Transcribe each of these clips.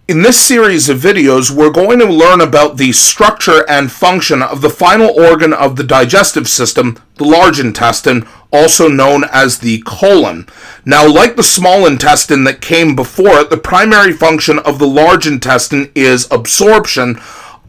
In this series of videos, we're going to learn about the structure and function of the final organ of the digestive system, the large intestine, also known as the colon. Now, like the small intestine that came before it, the primary function of the large intestine is absorption.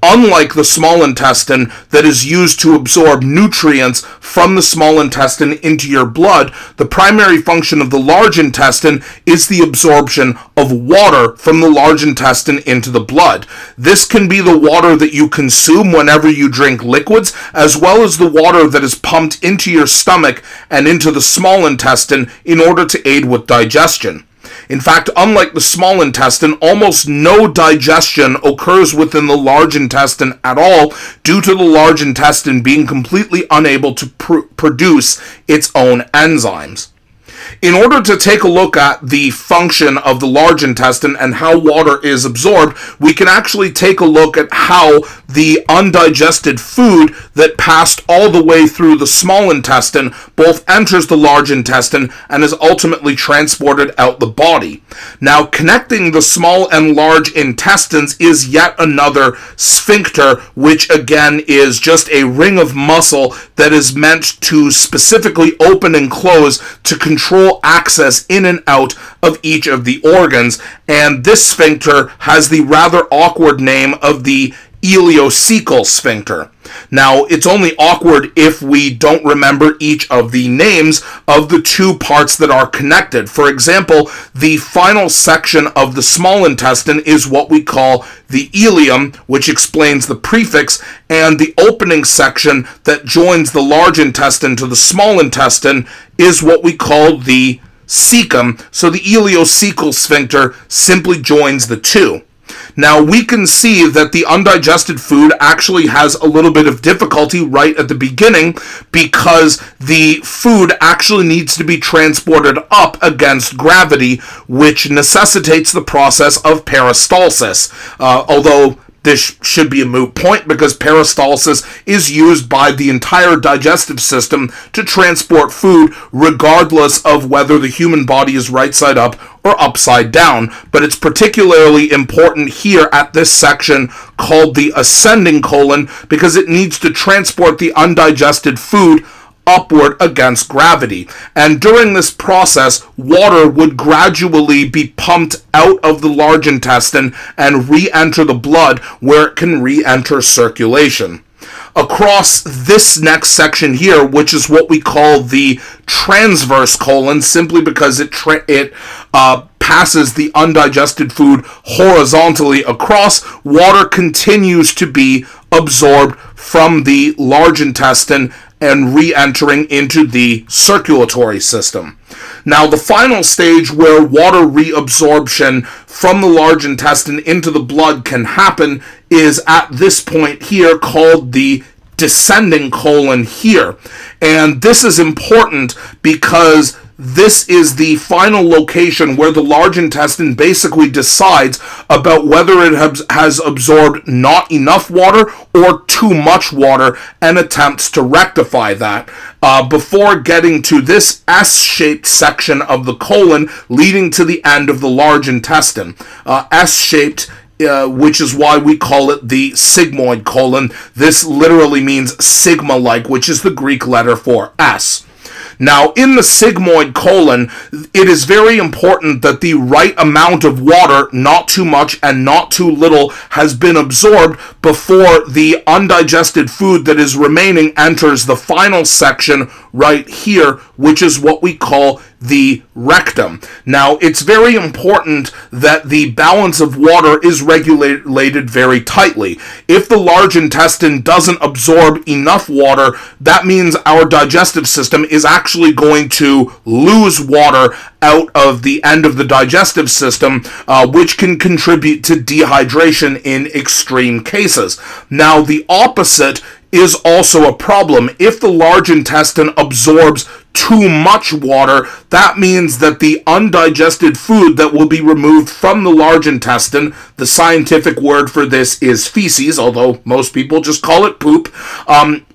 Unlike the small intestine that is used to absorb nutrients from the small intestine into your blood, the primary function of the large intestine is the absorption of water from the large intestine into the blood. This can be the water that you consume whenever you drink liquids, as well as the water that is pumped into your stomach and into the small intestine in order to aid with digestion. In fact, unlike the small intestine, almost no digestion occurs within the large intestine at all due to the large intestine being completely unable to produce its own enzymes. In order to take a look at the function of the large intestine and how water is absorbed, we can actually take a look at how the undigested food that passed all the way through the small intestine both enters the large intestine and is ultimately transported out the body. Now, connecting the small and large intestines is yet another sphincter, which again is just a ring of muscle that is meant to specifically open and close to control access in and out of each of the organs, and this sphincter has the rather awkward name of the ileocecal sphincter. Now, it's only awkward if we don't remember each of the names of the two parts that are connected. For example, the final section of the small intestine is what we call the ileum, which explains the prefix, and the opening section that joins the large intestine to the small intestine is what we call the cecum. So the ileocecal sphincter simply joins the two. Now, we can see that the undigested food actually has a little bit of difficulty right at the beginning because the food actually needs to be transported up against gravity, which necessitates the process of peristalsis. Although this should be a moot point because peristalsis is used by the entire digestive system to transport food regardless of whether the human body is right side up or upside down. But it's particularly important here at this section called the ascending colon because it needs to transport the undigested food upward against gravity. And during this process, water would gradually be pumped out of the large intestine and re-enter the blood where it can re-enter circulation. Across this next section here, which is what we call the transverse colon, simply because it passes the undigested food horizontally across, water continues to be absorbed from the large intestine and re-entering into the circulatory system. Now, the final stage where water reabsorption from the large intestine into the blood can happen is at this point here called the descending colon here. And this is important because this is the final location where the large intestine basically decides about whether it has absorbed not enough water or too much water and attempts to rectify that before getting to this S-shaped section of the colon leading to the end of the large intestine. S-shaped, which is why we call it the sigmoid colon. This literally means sigma-like, which is the Greek letter for S. Now, in the sigmoid colon, it is very important that the right amount of water, not too much and not too little, has been absorbed before the undigested food that is remaining enters the final section right here, which is what we call the rectum. Now, it's very important that the balance of water is regulated very tightly. If the large intestine doesn't absorb enough water, that means our digestive system is actually going to lose water out of the end of the digestive system, which can contribute to dehydration in extreme cases. Now, the opposite is also a problem. If the large intestine absorbs too much water, that means that the undigested food that will be removed from the large intestine, the scientific word for this is feces, although most people just call it poop.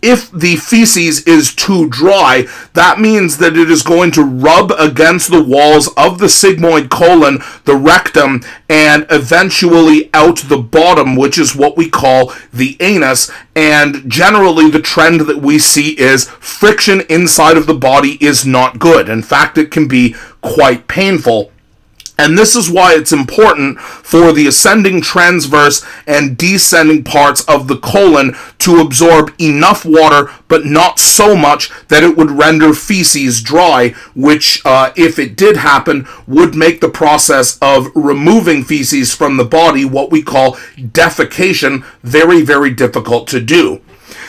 If the feces is too dry, that means that it is going to rub against the walls of the sigmoid colon, the rectum, and eventually out the bottom, which is what we call the anus. And generally the trend that we see is friction inside of the body is not good. In fact, it can be quite painful. And this is why it's important for the ascending, transverse, and descending parts of the colon to absorb enough water, but not so much that it would render feces dry, which, if it did happen, would make the process of removing feces from the body, what we call defecation, very, very difficult to do.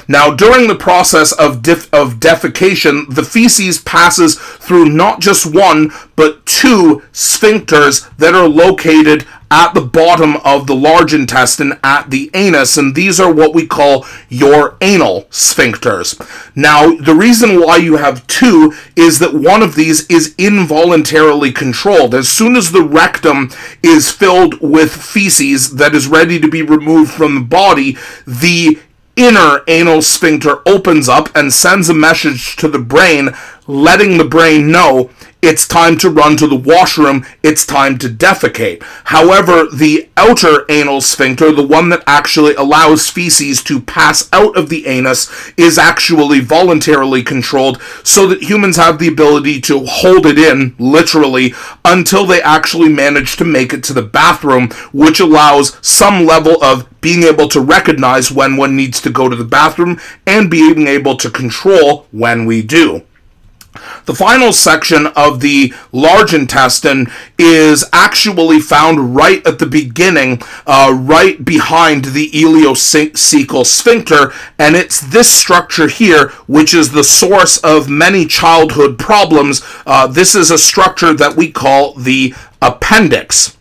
Now, during the process of defecation, the feces passes through not just one, but two sphincters that are located at the bottom of the large intestine at the anus, and these are what we call your anal sphincters. Now, the reason why you have two is that one of these is involuntarily controlled. As soon as the rectum is filled with feces that is ready to be removed from the body, the inner anal sphincter opens up and sends a message to the brain, letting the brain know it's time to run to the washroom, it's time to defecate. However, the outer anal sphincter, the one that actually allows feces to pass out of the anus, is actually voluntarily controlled so that humans have the ability to hold it in, literally, until they actually manage to make it to the bathroom, which allows some level of being able to recognize when one needs to go to the bathroom and being able to control when we do. The final section of the large intestine is actually found right at the beginning, right behind the ileocecal sphincter, and it's this structure here which is the source of many childhood problems. This is a structure that we call the appendix.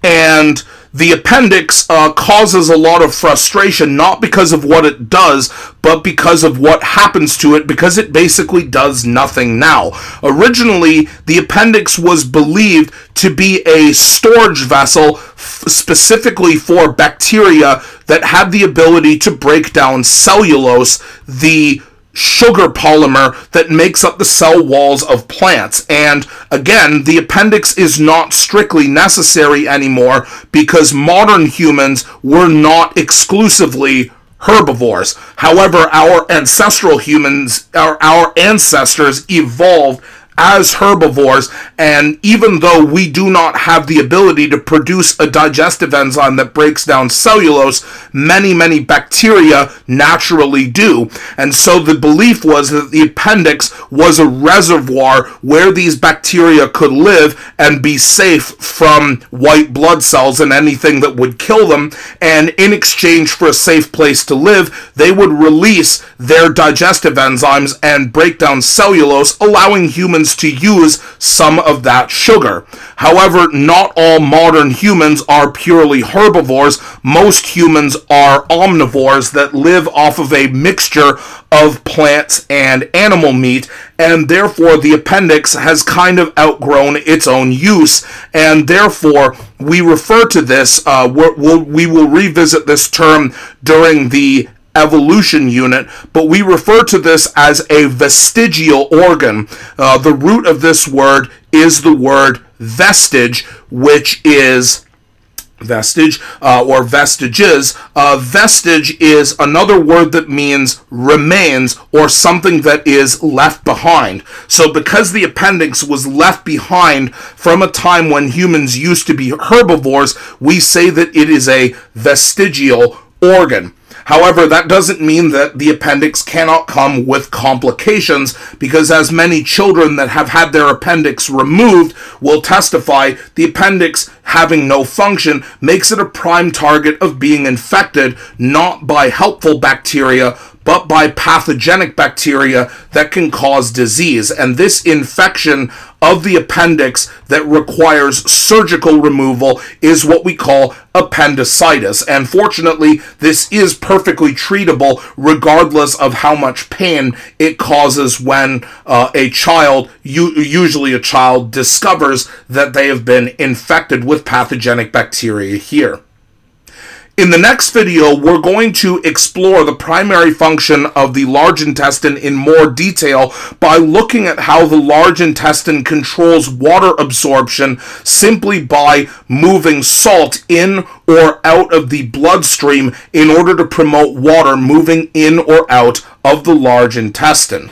And the appendix causes a lot of frustration, not because of what it does, but because of what happens to it, because it basically does nothing now. Originally, the appendix was believed to be a storage vessel specifically for bacteria that had the ability to break down cellulose, the sugar polymer that makes up the cell walls of plants. And again, the appendix is not strictly necessary anymore because modern humans were not exclusively herbivores. However, our ancestral humans, our ancestors evolved as herbivores, and even though we do not have the ability to produce a digestive enzyme that breaks down cellulose, many bacteria naturally do. And so the belief was that the appendix was a reservoir where these bacteria could live and be safe from white blood cells and anything that would kill them, and in exchange for a safe place to live, they would release their digestive enzymes and break down cellulose, allowing humans to use some of that sugar. However, not all modern humans are purely herbivores. Most humans are omnivores that live off of a mixture of plants and animal meat, and therefore the appendix has kind of outgrown its own use, and therefore we refer to this, we will revisit this term during the evolution unit, but we refer to this as a vestigial organ. The root of this word is the word vestige, which is vestige or vestiges. Vestige is another word that means remains or something that is left behind. So because the appendix was left behind from a time when humans used to be herbivores, we say that it is a vestigial organ. However, that doesn't mean that the appendix cannot come with complications, because as many children that have had their appendix removed will testify, the appendix having no function makes it a prime target of being infected, not by helpful bacteria, but by pathogenic bacteria that can cause disease. And this infection of the appendix that requires surgical removal is what we call appendicitis. And fortunately, this is perfectly treatable regardless of how much pain it causes when a child, usually a child, discovers that they have been infected with pathogenic bacteria here. In the next video, we're going to explore the primary function of the large intestine in more detail by looking at how the large intestine controls water absorption simply by moving salt in or out of the bloodstream in order to promote water moving in or out of the large intestine.